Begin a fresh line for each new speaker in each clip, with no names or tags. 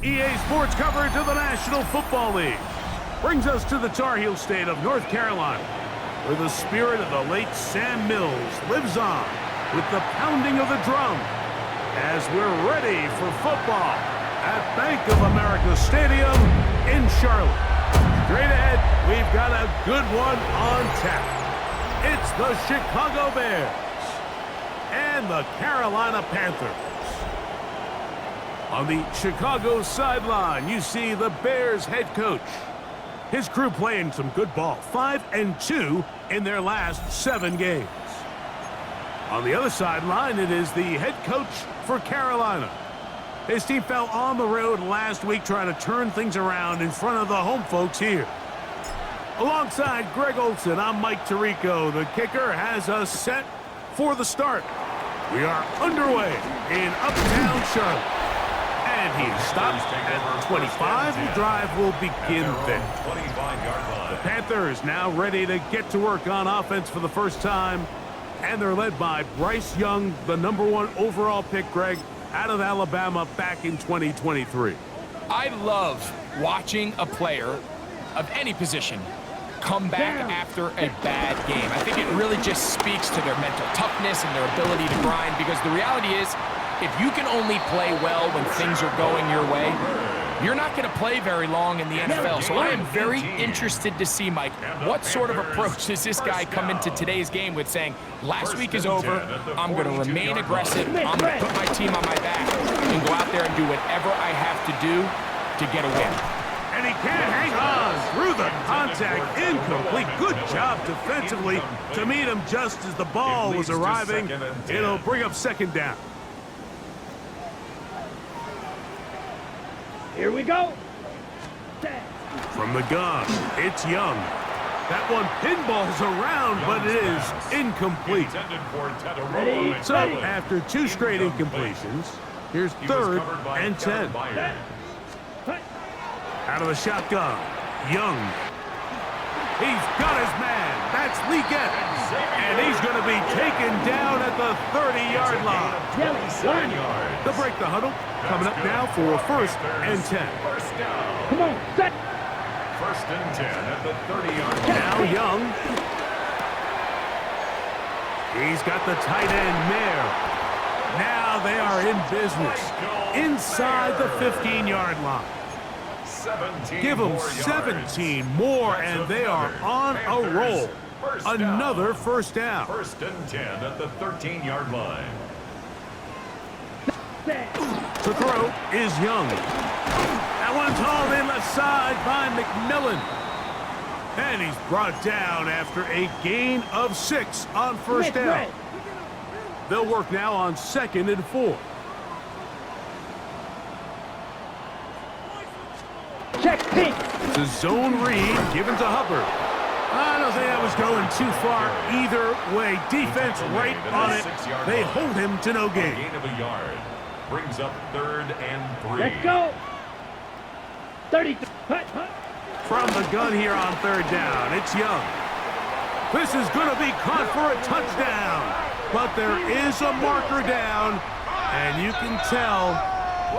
EA Sports coverage of the National Football League brings us to the Tar Heel state of North Carolina, where the spirit of the late Sam Mills lives on with the pounding of the drum as we're ready for football at Bank of America Stadium in Charlotte. Straight ahead, we've got a good one on tap. It's the Chicago Bears and the Carolina Panthers. On the Chicago sideline, you see the Bears head coach. His crew playing some good ball, 5-2 in their last 7 games. On the other sideline, it is the head coach for Carolina. His team fell on the road last week trying to turn things around in front of the home folks here. Alongside Greg Olson, I'm Mike Tirico. The kicker has us set for the start. We are underway in Uptown Charlotte. And he stops at 25. The drive will begin then. The Panthers now ready to get to work on offense for the first time. And they're led by Bryce Young, the #1 overall pick, Greg, out of Alabama back in 2023.
I love watching a player of any position come back after a bad game. I think it really just speaks to their mental toughness and their ability to grind, because the reality is, if you can only play well when things are going your way, you're not going to play very long in the NFL. So I am very interested to see, Mike, what sort of approach does this guy come into today's game with, saying, last week is over, I'm going to remain aggressive, I'm going to put my team on my back and go out there and do whatever I have to do to get a win.
And he can't hang on through the contact. Incomplete. Good job defensively to meet him just as the ball was arriving. It'll bring up second down.
Here we go.
From the gun, it's Young. That one pinballs around, but it is incomplete. So after 2 straight incompletions, here's 3rd and 10. Out of the shotgun, Young. He's got his man. That's Lee Getz. And he's going to be taken down at the 30-yard line. They'll break the huddle. Coming up now for 1st and 10.
Come on, set.
1st and 10 at the 30-yard line.
Now Young. He's got the tight end Mayer. Now they are in business inside the 15-yard line. Give them 17 more, and they are on a roll. Another 1st down.
1st and 10 at the 13-yard line.
To throw is Young. That one's hauled in left side by McMillan. And he's brought down after a gain of 6 on 1st down. They'll work now on 2nd and 4.
Check pink.
It's a zone read given to Hubbard. I don't think that was going too far either way. Defense right on it. They hold him to no gain.
Gain of a yard. Brings up 3rd and 3.
Let's go. 30.
From the gun here on 3rd down, it's Young. This is going to be caught for a touchdown. But there is a marker down, and you can tell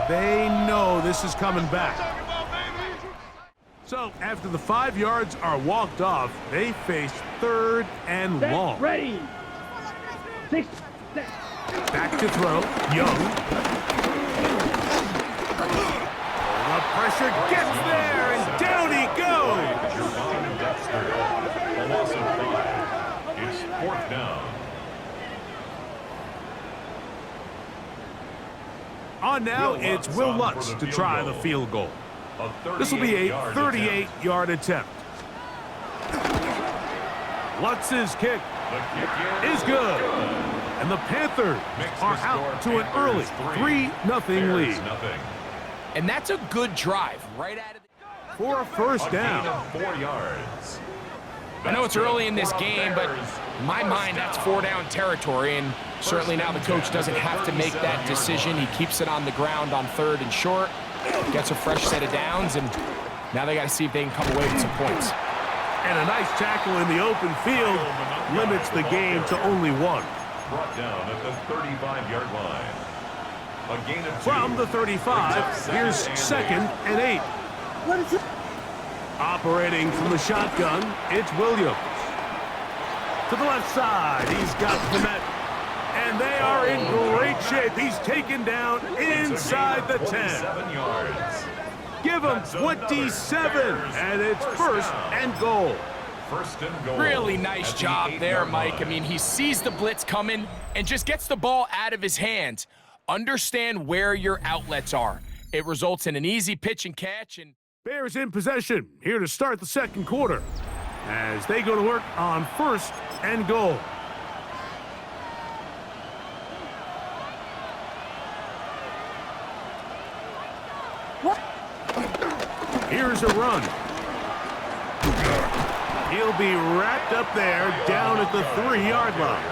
they know this is coming back. So after the 5 yards are walked off, they face 3rd and long.
Ready. 6.
Back to throw, Young. The pressure gets there, and down he goes.
A loss of 5. It's 4th down.
On now, it's Will Lutz to try the field goal. This will be a 38-yard attempt. Lutz's kick is good. And the Panthers are out to an early 3-0 lead.
And that's a good drive right out of the...
For a 1st down.
4 yards.
I know it's early in this game, but in my mind, that's 4-down territory, and certainly now the coach doesn't have to make that decision. He keeps it on the ground on 3rd and short, gets a fresh set of downs, and now they got to see if they can come away with some points.
And a nice tackle in the open field limits the game to only 1.
Brought down at the 35-yard line. A gain of 2.
From the 35, here's 2nd and 8.
What is it?
Operating from the shotgun, it's Williams. To the left side, he's got Komet. And they are in great shape. He's taken down inside the 10.
Yards.
Give him 27, and it's 1st and goal.
1st and goal.
Really nice
at the
job there,
8-yard
Mike. I
line.
mean, he sees the blitz coming and just gets the ball out of his hands. Understand where your outlets are. It results in an easy pitch and catch. And
Bears in possession here to start the 2nd quarter as they go to work on 1st and goal. Here's a run. He'll be wrapped up there down at the 3-yard line.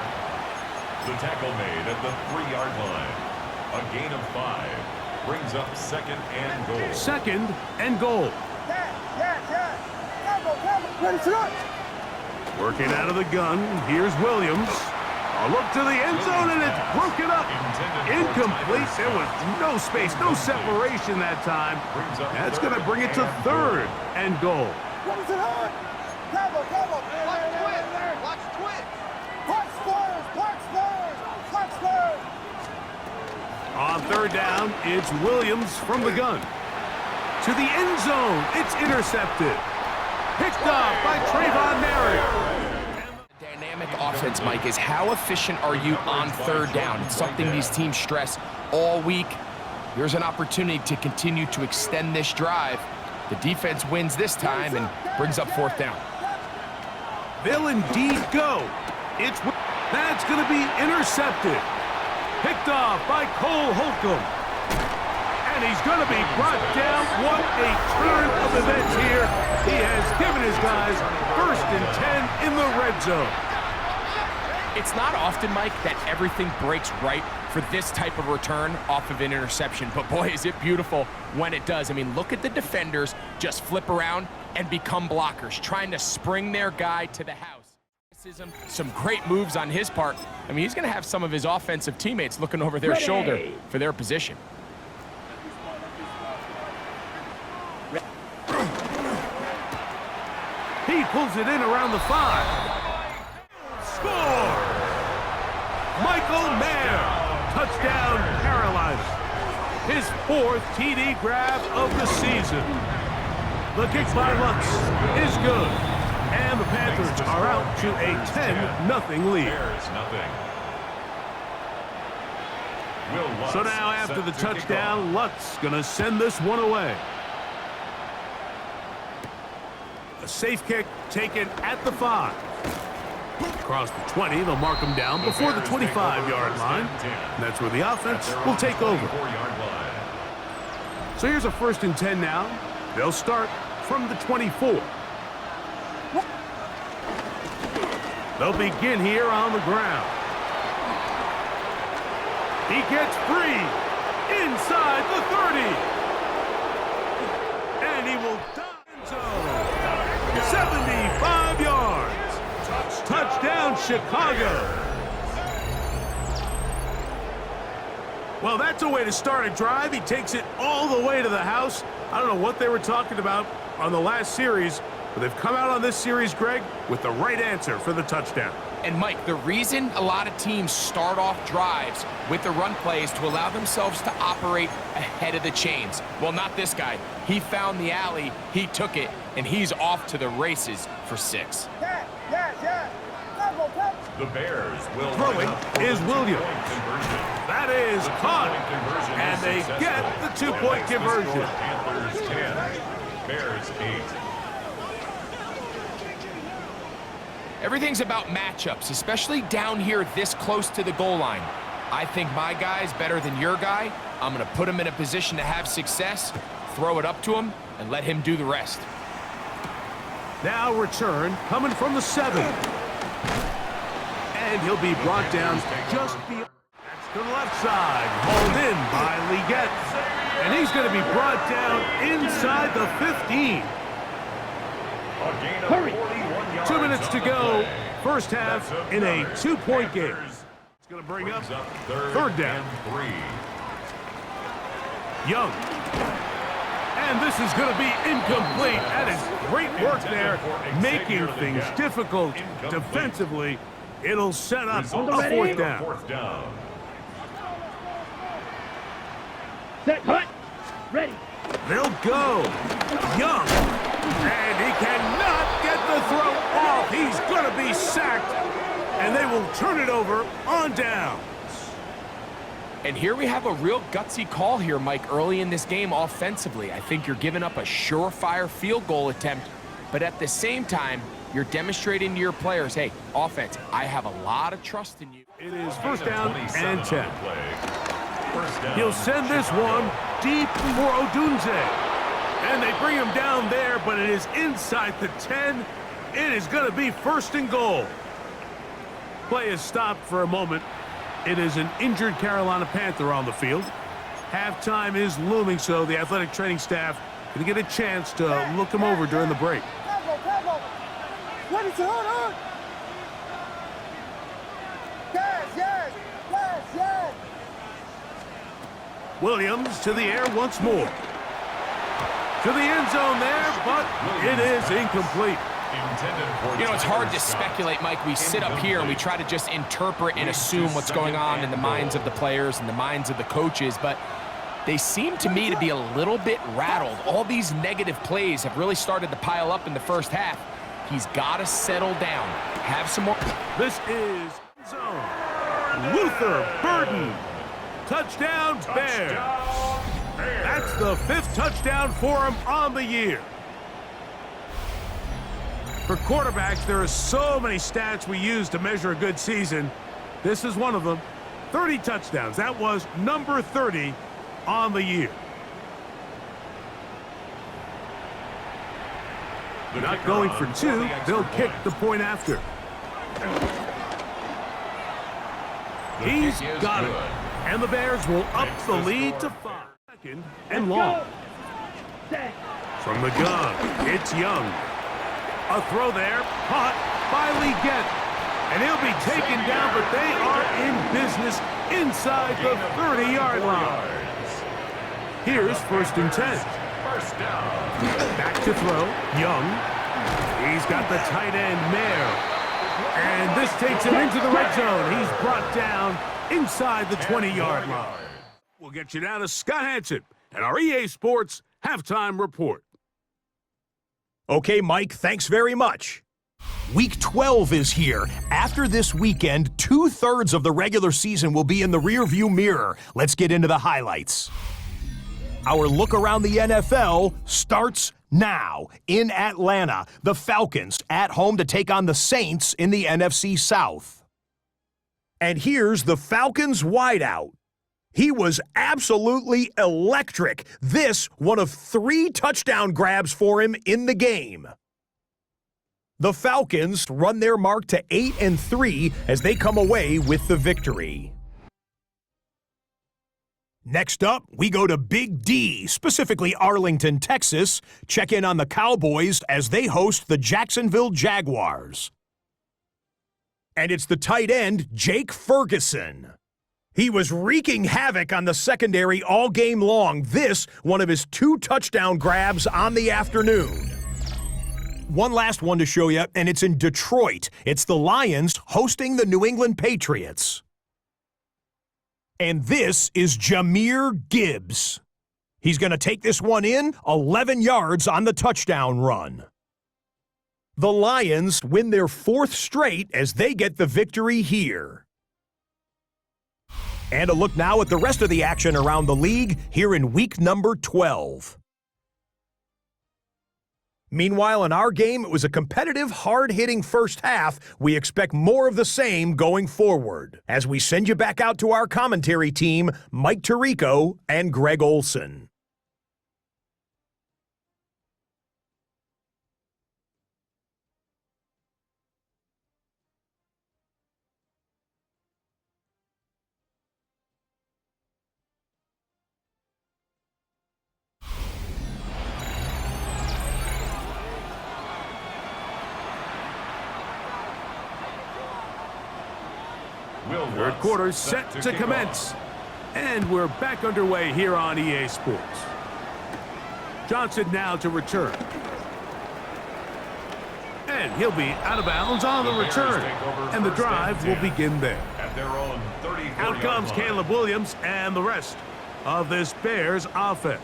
The tackle made at the 3-yard line. A gain of 5 brings up 2nd and goal.
2nd and goal.
Ready to run.
Working out of the gun, here's Williams. A look to the end zone, and it's broken up. Incomplete. There was no space, no separation that time. That's going to bring it to 3rd and goal.
Ready to run. Come on. Watch twin. Watch Spurs.
On 3rd down, it's Williams from the gun. To the end zone, it's intercepted. Picked off by Trayvon Merrick.
dynamic offense, Mike, is how efficient are you on 3rd down? It's something these teams stress all week. Here's an opportunity to continue to extend this drive. The defense wins this time and brings up 4th down.
They'll indeed go. That's going to be intercepted. Picked off by Cole Holcomb. And he's going to be brought down. What a turn of events here. He has given his guys 1st and 10 in the red zone.
It's not often, Mike, that everything breaks right for this type of return off of an interception. But boy, is it beautiful when it does. I mean, look at the defenders just flip around and become blockers, trying to spring their guy to the house. Some great moves on his part. I mean, he's going to have some of his offensive teammates looking over their shoulder for their position.
He pulls it in around the 5. Score! Michael Mayer. Touchdown, Carolina. His 4th TD grab of the season. The kick by Lutz is good. And the Panthers are out to a 10-0 lead. So now after the touchdown, Lutz gonna send this one away. A safe kick taken at the 5. Across the 20, they'll mark him down before the 25-yard line. That's where the offense will take over. So here's a 1st and 10 now. They'll start from the 24. They'll begin here on the ground. He gets free inside the 30. And he will dive into 75 yards. Touchdown, Chicago. Well, that's a way to start a drive. He takes it all the way to the house. I don't know what they were talking about on the last series, but they've come out on this series, Greg, with the right answer for the touchdown.
And Mike, the reason a lot of teams start off drives with the run play is to allow themselves to operate ahead of the chains. Well, not this guy. He found the alley, he took it, and he's off to the races for 6.
The Bears will
Throwing is Williams. That is caught. And they get the 2-point conversion.
Panthers 10, Bears 8.
Everything's about matchups, especially down here this close to the goal line. I think my guy's better than your guy. I'm going to put him in a position to have success, throw it up to him, and let him do the rest.
Now return coming from the 7. And he'll be brought down just beyond to the left side. Hauled in by Leggett. And he's going to be brought down inside the 15.
Hurry.
2 minutes to go. First half in a 2-point game. It's going to bring up 3rd down. Young. And this is going to be incomplete. That is great work there, making things difficult defensively. It'll set up a fourth down.
Set, hut, ready.
They'll go. Young. And he cannot get the throw off. He's going to be sacked. And they will turn it over on down.
And here we have a real gutsy call here, Mike, early in this game offensively. I think you're giving up a surefire field goal attempt, but at the same time, you're demonstrating to your players, hey, offense, I have a lot of trust in you.
It is first down and 10. He'll send this one deep for Odunze. And they bring him down there, but it is inside the 10. It is going to be first and goal. Play is stopped for a moment. It is an injured Carolina Panther on the field. Halftime is looming, so the athletic training staff going to get a chance to look him over during the break.
Ready to hold on. Yes.
Williams to the air once more. To the end zone there, but it is incomplete.
You know, it's hard to speculate, Mike. We sit up here and we try to just interpret and assume what's going on in the minds of the players and the minds of the coaches, but they seem to me to be a little bit rattled. All these negative plays have really started to pile up in the first half. He's got to settle down. Have some more.
This is zone. Luther Burden. Touchdown, Bears. That's the 5th touchdown for him on the year. For quarterbacks, there are so many stats we use to measure a good season. This is one of them. 30 touchdowns. That was number 30 on the year. Not going for 2. They'll kick the point after. He's got it. And the Bears will up the lead to 5. Second and long. From the gun, it's Young. A throw there, caught by Leggett. And he'll be taken down, but they are in business inside the 30-yard line. Here's first and 10. Back to throw, Young. He's got the tight end, Mayer. And this takes him into the red zone. He's brought down inside the 20-yard line. We'll get you down to Scott Hansen and our EA Sports Halftime Report.
Okay, Mike, thanks very much. Week 12 is here. After this weekend, 2/3 of the regular season will be in the rearview mirror. Let's get into the highlights. Our look around the NFL starts now. In Atlanta, the Falcons at home to take on the Saints in the NFC South. And here's the Falcons wideout. He was absolutely electric. This, one of 3 touchdown grabs for him in the game. The Falcons run their mark to 8-3 as they come away with the victory. Next up, we go to Big D, specifically Arlington, Texas. Check in on the Cowboys as they host the Jacksonville Jaguars. And it's the tight end, Jake Ferguson. He was wreaking havoc on the secondary all game long. This, one of his 2 touchdown grabs on the afternoon. One last one to show you, and it's in Detroit. It's the Lions hosting the New England Patriots. And this is Jahmyr Gibbs. He's going to take this one in, 11 yards on the touchdown run. The Lions win their 4th straight as they get the victory here. And a look now at the rest of the action around the league here in week number 12. Meanwhile, in our game, it was a competitive, hard-hitting first half. We expect more of the same going forward as we send you back out to our commentary team, Mike Tirico and Greg Olson.
Third quarter set to commence. And we're back underway here on EA Sports. Johnson now to return. And he'll be out of bounds on the return. And the drive will begin there.
At their own 34-yard
Out comes
line.
Caleb Williams and the rest of this Bears offense.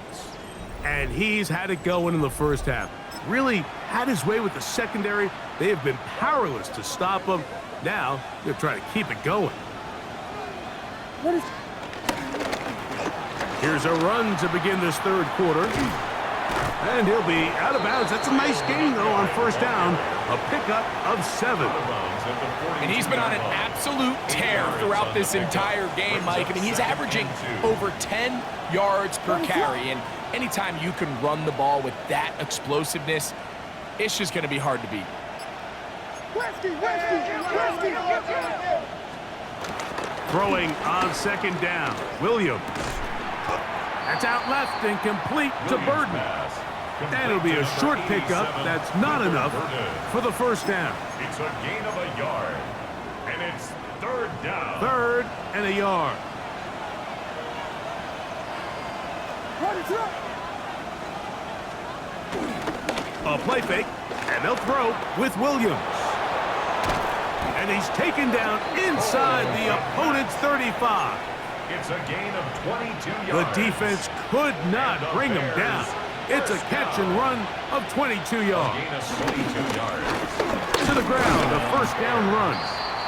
And he's had it going in the first half. Really had his way with the secondary. They have been powerless to stop him. Now they're trying to keep it going. Here's a run to begin this third quarter. And he'll be out of bounds. That's a nice gain, though, on first down. A pickup of 7.
And he's been on an absolute tear throughout this entire game, Mike. I mean, he's averaging over 10 yards per carry. And anytime you can run the ball with that explosiveness, it's just going to be hard to beat.
Throwing on second down. Williams. That's out left and complete to Burden. And it'll be a short pickup. That's not enough for the first down.
It's a gain of a yard. And it's third down.
3rd and a yard. A play fake, and they'll throw with Williams. And he's taken down inside the opponent's 35.
It's a gain of 22
The
yards.
defense could not bring him down. It's a catch and run of 22 yards.
Gain of 22 yards.
To the ground, a first down run.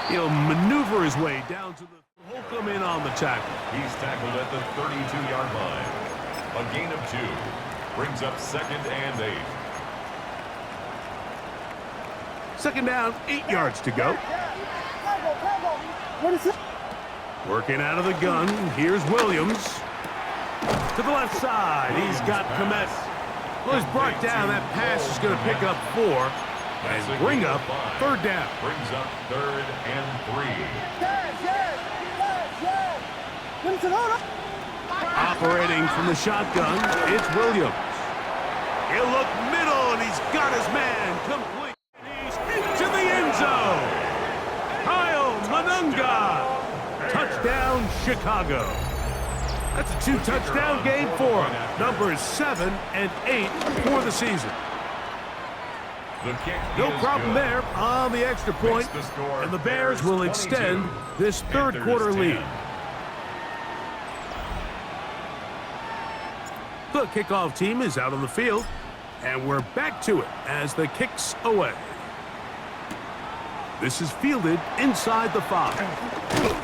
He'll maneuver his way down to the Holcomb in on the tackle.
He's tackled at the 32-yard line. A gain of 2. Brings up 2nd and 8.
Second down, 8 yards to go. Working out of the gun, here's Williams. To the left side, he's got Komet. Well, he's brought down. That pass is going to pick up 4 and bring up 3rd down.
Brings up 3rd and 3.
Operating from the shotgun, it's Williams. He'll look middle, and he's got his man complete. He's into the end zone. Kyle Manunga. Touchdown, Chicago. That's a 2-touchdown game for him. Numbers 7 and 8 for the season.
The kick
No
is
problem
good.
there on the extra point,
Makes the score
and the Bears will
22,
extend this third
Panthers
quarter
10.
lead. The kickoff team is out on the field, and we're back to it as the kick's away. This is fielded inside the 5.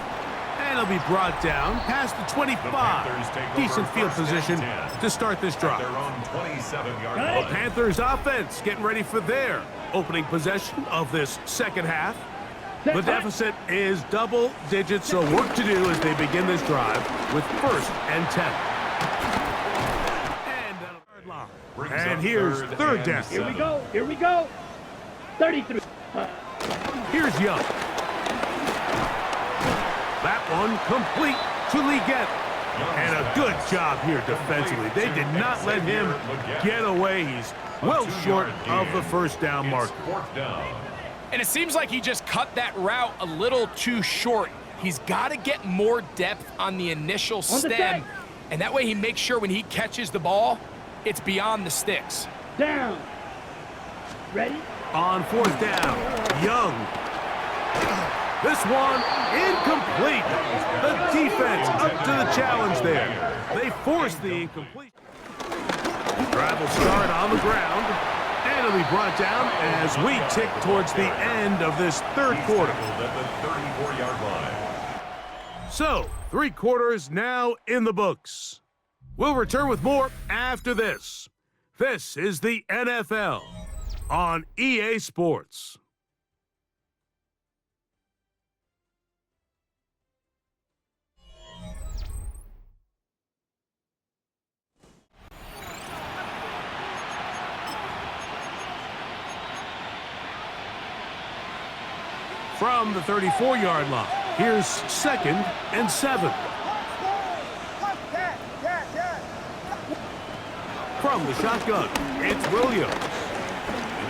And it'll be brought down past the 25.
Panthers take over
Decent field
first and
position
10
to start this drive.
Their own 27-yard
The
line.
Panthers offense getting ready for their opening possession of this second half. The deficit is double digits, so work to do as they begin this drive with 1st and 10. And that'll third line.
Brings
And
up
here's 3rd
and
down.
Here we
7.
go. Here we go. 33.
Here's Young. That one complete to Leggett. And a good job here defensively. They did not let him get away. He's well short of the first down mark.
It's 4th down.
And it seems like he just cut that route a little too short. He's got to get more depth on the initial stem, and that way he makes sure when he catches the ball, it's beyond the sticks.
Down. Ready?
On 4th down, Young. This one incomplete. The defense up to the challenge there. They forced the incomplete. Drive will start on the ground, and it'll be brought down as we tick towards the end of this third quarter.
At the 34-yard line.
So, 3 quarters now in the books. We'll return with more after this. This is the NFL on EA Sports. From the 34-yard line, here's 2nd and 7. From the shotgun, it's Williams.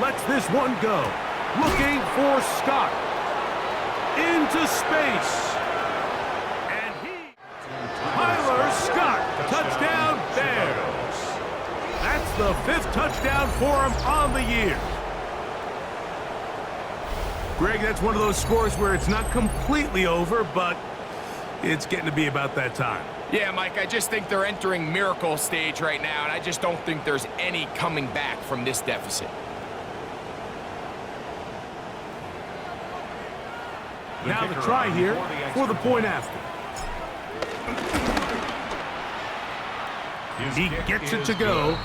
Lets this one go. Looking for Scott. Into space. And he... the 5th touchdown for him on the year. Greg, that's one of those scores where it's not completely over, but it's getting to be about that time.
Yeah, Mike, I just think they're entering miracle stage right now, and I just don't think there's any coming back from this deficit.
Now the try here for the point after. He gets it to go,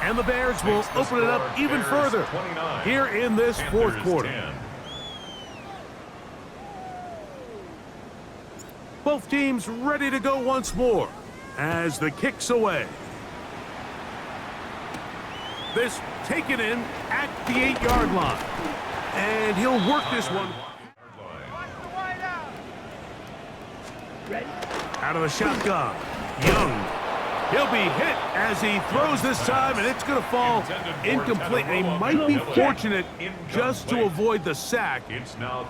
and the Bears will open it up even further here in this 4th quarter. Both teams ready to go once more as the kick's away. This taken in at the 8-yard line. And he'll work this one.
Ready?
Out of the shotgun. Young. He'll be hit as he throws this time, and it's going to fall incomplete. And he might be fortunate just to avoid the sack,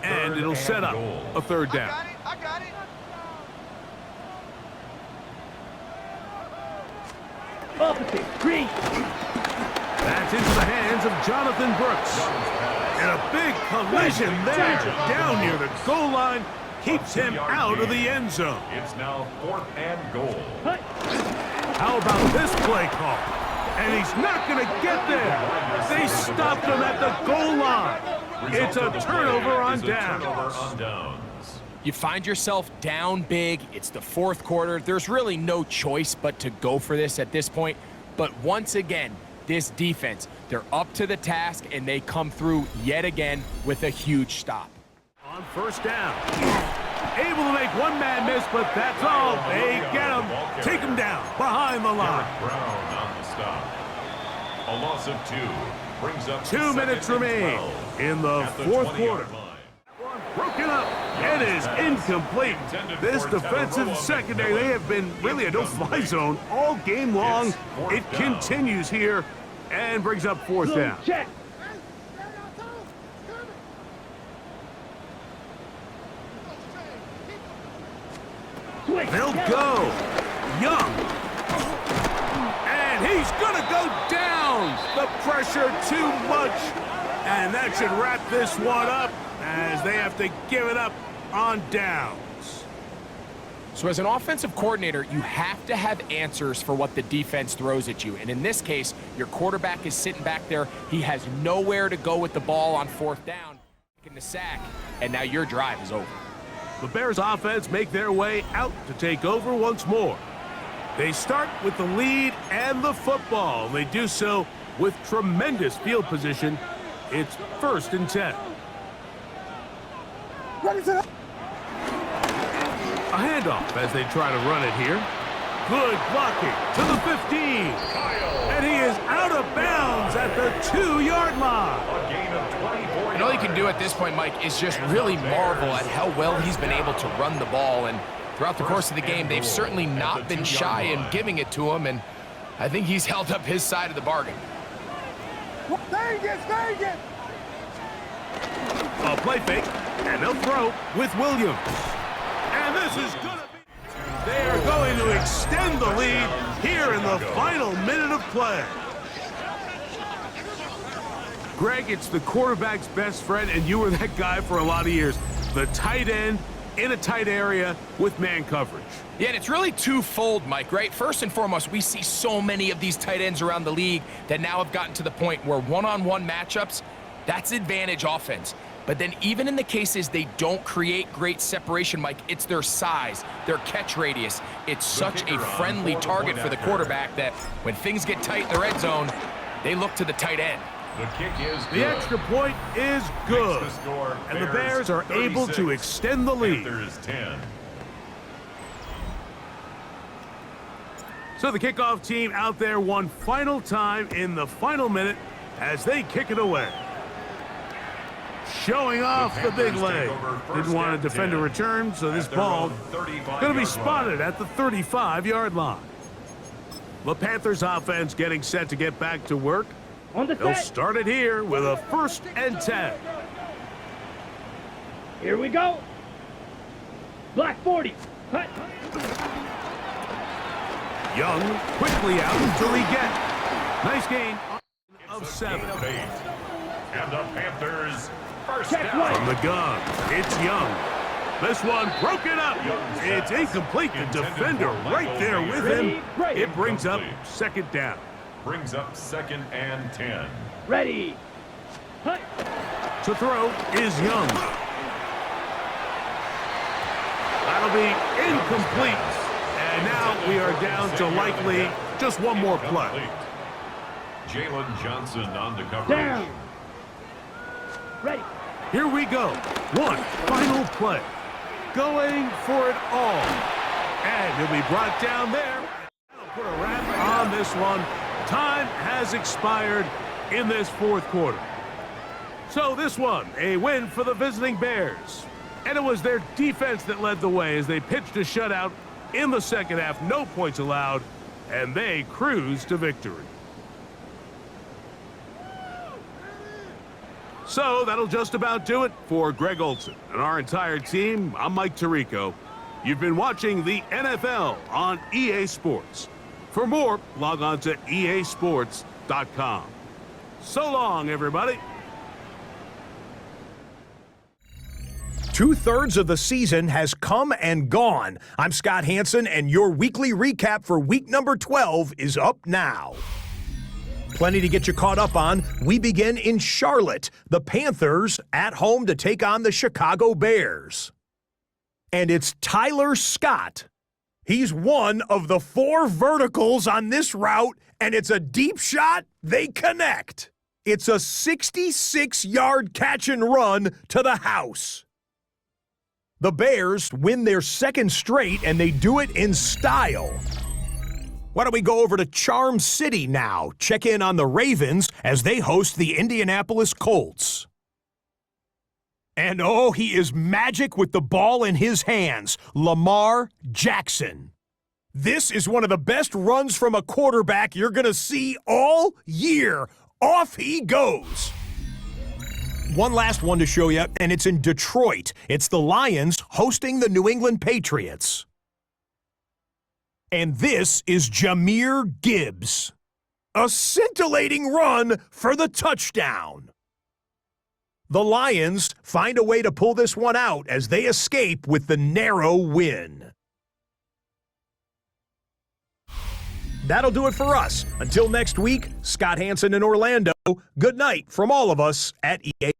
and it'll set up a 3rd down.
I got it.
Opposite. Green.
That's into the hands of Jonathan Brooks. And a big collision there down near the goal line keeps him out of the end zone.
It's now 4th and goal.
Hut.
How about this play call? And he's not going to get there. They stopped him at the goal line. It's a turnover on downs.
You find yourself down big. It's the 4th quarter. There's really no choice but to go for this at this point. But once again, this defense, they're up to the task, and they come through yet again with a huge stop.
On 1st down. Able to make one man miss, but that's all. They get him. Take him down behind the line.
Brown on the stop. A loss of 2 brings up
2 minutes remain in the 4th quarter. Broken up. It is incomplete. This defensive secondary, they have been really a no-fly zone all game long. It continues here and brings up 4th down.
Check.
They'll go. Young. And he's going to go down. The pressure too much. And that should wrap this one up as they have to give it up on downs.
So as an offensive coordinator, you have to have answers for what the defense throws at you. And in this case, your quarterback is sitting back there. He has nowhere to go with the ball on 4th down. In the sack, and now your drive is over.
The Bears offense make their way out to take over once more. They start with the lead and the football. They do so with tremendous field position. It's 1st and 10. A handoff as they try to run it here. Good blocking to the 15. And he is out of bounds at the 2-yard line.
A gain of 24.
And all you can do at this point, Mike, is just really marvel at how well he's been able to run the ball. And throughout the course of the game, they've certainly not been shy in giving it to him. And I think he's held up his side of the bargain.
A play fake, and they'll throw with Williams. And this is going to be... They are going to extend the lead here in the final minute of play. Greg, it's the quarterback's best friend, and you were that guy for a lot of years. The tight end in a tight area with man coverage.
Yeah, and it's really twofold, Mike, right? First and foremost, we see so many of these tight ends around the league that now have gotten to the point where one-on-one matchups, that's advantage offense. But then even in the cases they don't create great separation, Mike, it's their size, their catch radius. It's such a friendly target for the quarterback that when things get tight in the red zone, they look to the tight end.
The kick is good.
The extra point is good.
Makes the score,
And the Bears are able to extend the lead.
Panthers 10.
So the kickoff team out there one final time in the final minute as they kick it away. Showing off the big leg. Didn't want to defend a return, so this ball going to be spotted at the 35-yard line. The Panthers offense getting set to get back to work.
On the
They'll
set.
start it here with a 1st and 10.
Here we go. Black 40. Hut.
Young quickly out until he gets. Nice gain of
It's a
7.
gain of 8. And the Panthers first
Check
down.
From the gun, it's Young. This one broken up. It's incomplete. The defender right there with him. It brings up second down.
Brings up 2nd and 10.
Ready. Hut.
To throw is Young. That'll be incomplete. And now we are down to likely just one more play.
Incomplete. Jalen Johnson on the coverage.
Down. Ready.
Here we go. One final play. Going for it all. And he'll be brought down there. That'll put a wrap on this one. Time has expired in this fourth quarter. So this one, a win for the visiting Bears. And it was their defense that led the way as they pitched a shutout in the second half. No points allowed, and they cruised to victory. So that'll just about do it for Greg Olson and our entire team. I'm Mike Tirico. You've been watching the NFL on EA Sports. For more, log on to easports.com. So long, everybody.
2/3 of the season has come and gone. I'm Scott Hansen, and your weekly recap for week number 12 is up now. Plenty to get you caught up on. We begin in Charlotte. The Panthers at home to take on the Chicago Bears. And it's Tyler Scott. He's one of the 4 verticals on this route, and it's a deep shot. They connect. It's a 66-yard catch and run to the house. The Bears win their second straight, and they do it in style. Why don't we go over to Charm City now? Check in on the Ravens as they host the Indianapolis Colts. And oh, he is magic with the ball in his hands. Lamar Jackson. This is one of the best runs from a quarterback you're going to see all year. Off he goes. One last one to show you, and it's in Detroit. It's the Lions hosting the New England Patriots. And this is Jahmyr Gibbs. A scintillating run for the touchdown. The Lions find a way to pull this one out as they escape with the narrow win. That'll do it for us. Until next week, Scott Hansen in Orlando. Good night from all of us at EA.